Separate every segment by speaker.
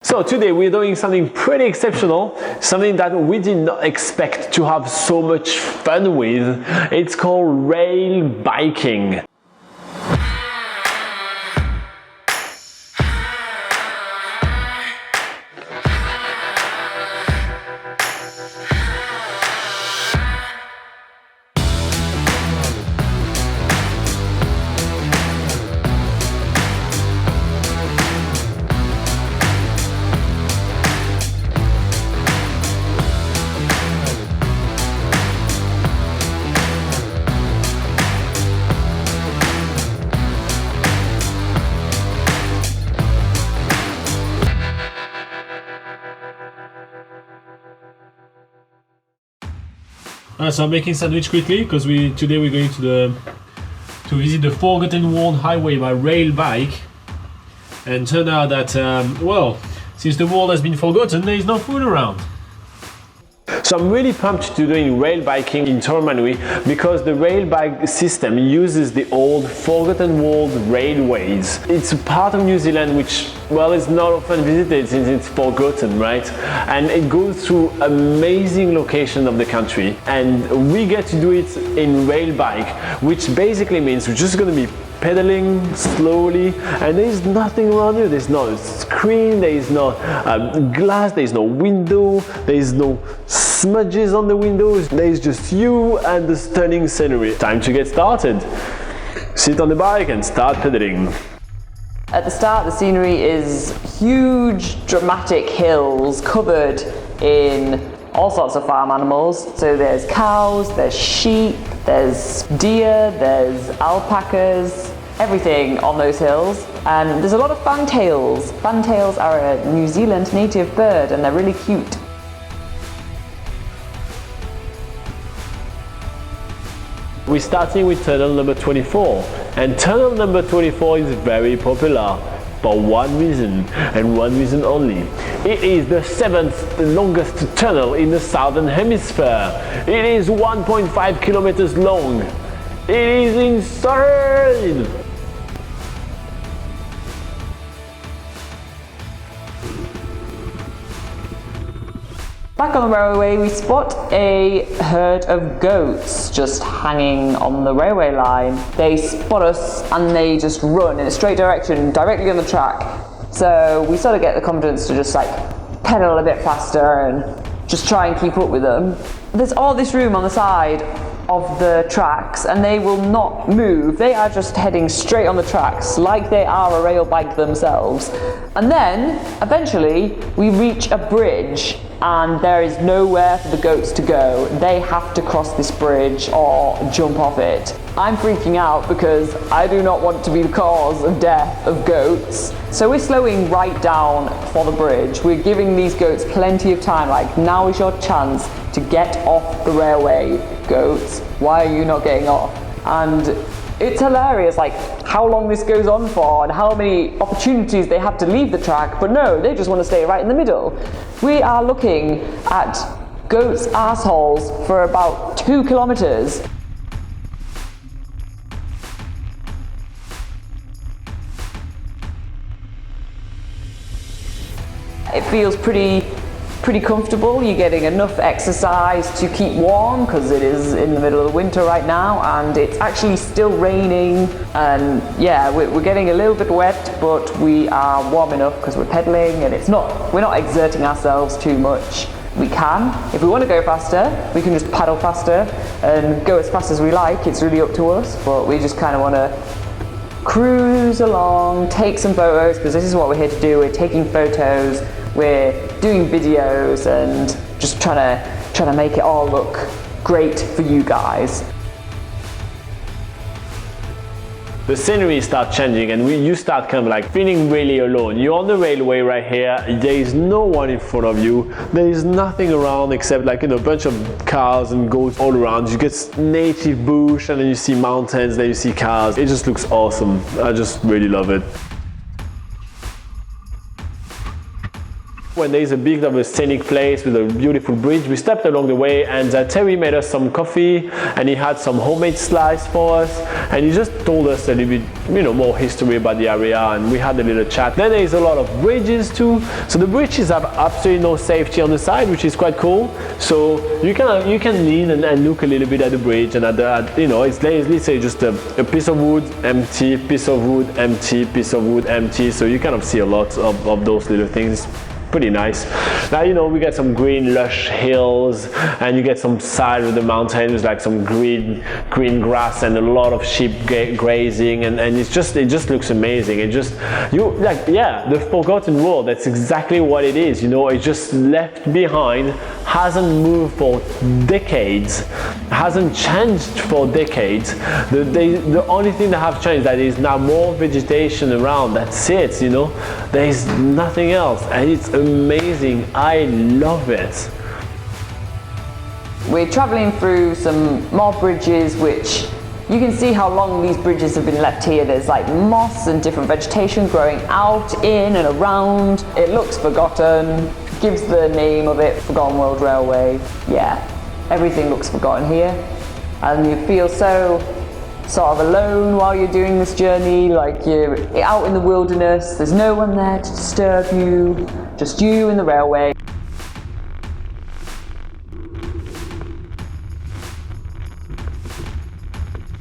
Speaker 1: So today we're doing something pretty exceptional, something that we did not expect to have so much fun with. It's called rail biking.
Speaker 2: So I'm making sandwich quickly because today we're going to visit the Forgotten World Highway by rail bike, and turned out that since the world has been forgotten, there is no food around.
Speaker 1: So I'm really pumped to doing rail biking in Taumarunui because the rail bike system uses the old Forgotten World railways. It's a part of New Zealand which, well, is not often visited since it's forgotten, right? And it goes through amazing locations of the country, and we get to do it in rail bike, which basically means we're just going to be pedaling slowly, and there's nothing around you. There's no screen, there is no glass, there is no window, there is no smudges on the windows. There is just you and the stunning scenery. Time to get started. Sit on the bike and start pedaling.
Speaker 3: At the start, the scenery is huge, dramatic hills covered in all sorts of farm animals. So there's cows, there's sheep, there's deer, there's alpacas, everything on those hills. And there's a lot of fantails. Fantails are a New Zealand native bird, and they're really cute.
Speaker 1: We're starting with tunnel number 24, and tunnel number 24 is very popular for one reason, and one reason only. It is the 7th longest tunnel in the southern hemisphere. It is 1.5 kilometers long. It is insane!
Speaker 3: Back on the railway, we spot a herd of goats just hanging on the railway line. They spot us and they just run in a straight direction, directly on the track. So we sort of get the confidence to just like pedal a bit faster and just try and keep up with them. There's all this room on the side of the tracks, and they will not move. They are just heading straight on the tracks like they are a rail bike themselves. And then eventually we reach a bridge, and there is nowhere for the goats to go. They have to cross this bridge or jump off it. I'm freaking out because I do not want to be the cause of death of goats. So we're slowing right down for the bridge. We're giving these goats plenty of time, like, now is your chance to get off the railway, goats. Why are you not getting off? And it's hilarious, like, how long this goes on for and how many opportunities they have to leave the track, but no, they just want to stay right in the middle. We are looking at goats' assholes for about 2 kilometers. It feels pretty comfortable. You're getting enough exercise to keep warm because it is in the middle of the winter right now, and it's actually still raining, and yeah, we're getting a little bit wet, but we are warm enough because we're pedaling, and we're not exerting ourselves too much. We can, if we want to go faster, we can just paddle faster and go as fast as we like. It's really up to us, but we just kind of want to cruise along, take some photos, because this is what we're here to do. We're taking photos, we're doing videos, and just trying to make it all look great for you guys.
Speaker 1: The scenery starts changing, and you start kind of like feeling really alone. You're on the railway right here. There is no one in front of you. There is nothing around except like, a bunch of cars and goats all around. You get native bush, and then you see mountains, then you see cars. It just looks awesome. I just really love it. When there is a big of a scenic place with a beautiful bridge, we stopped along the way, and Terry made us some coffee, and he had some homemade slice for us, and he just told us a little bit, more history about the area, and we had a little chat. Then there is a lot of bridges too. So the bridges have absolutely no safety on the side, which is quite cool. So you can lean and look a little bit at the bridge, and it's let's say just a piece of wood, empty, piece of wood, empty, piece of wood, empty. So you kind of see a lot of those little things. Pretty nice. Now we get some green lush hills, and you get some side of the mountain with like some green grass and a lot of sheep grazing, and it just looks amazing. The forgotten world, that's exactly what it is. It's just left behind, hasn't moved for decades, hasn't changed for decades. The only thing that have changed, that is now more vegetation around, that's it. There is nothing else, and it's amazing. I love it.
Speaker 3: We're travelling through some more bridges, which you can see how long these bridges have been left here. There's like moss and different vegetation growing out, in and around. It looks forgotten, gives the name of it Forgotten World Railway. Yeah, everything looks forgotten here, and you feel so sort of alone while you're doing this journey, like you're out in the wilderness, there's no one there to disturb you, just you and the railway.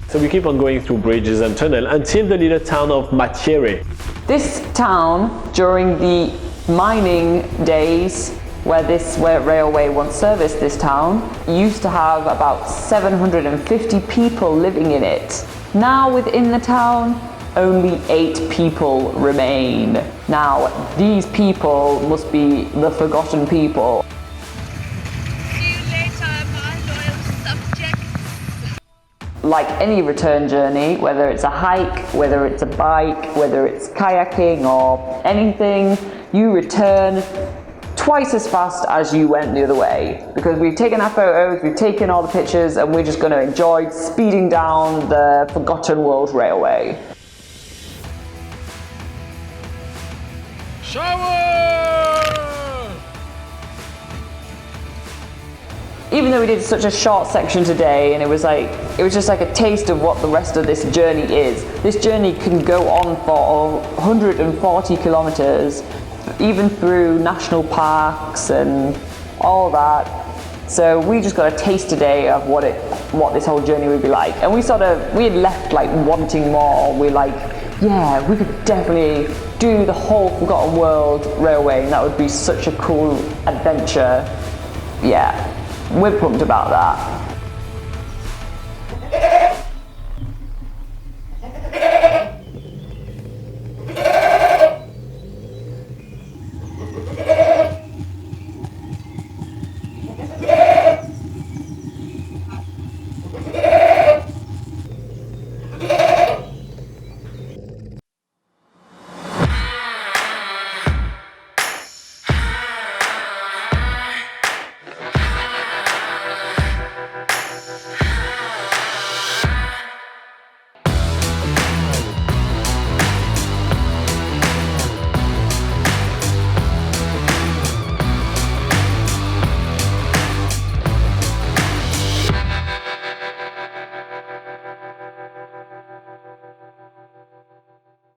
Speaker 1: So we keep on going through bridges and tunnels until the little town of Matiere.
Speaker 3: This town, during the mining days, where railway once serviced this town, used to have about 750 people living in it. Now within the town, only 8 people remain. Now these people must be the forgotten people.
Speaker 4: See you later, my loyal subjects.
Speaker 3: Like any return journey, whether it's a hike, whether it's a bike, whether it's kayaking or anything, you return twice as fast as you went the other way, because we've taken our photos, we've taken all the pictures, and we're just going to enjoy speeding down the Forgotten World Railway.
Speaker 2: Shower!
Speaker 3: Even though we did such a short section today, and it was just like a taste of what the rest of this journey is. This journey can go on for 140 kilometers, even through national parks and all that. So we just got a taste today of what this whole journey would be like. And we had left like wanting more. We're like, yeah, we could definitely do the whole Forgotten World Railway, and that would be such a cool adventure. Yeah, we're pumped about that.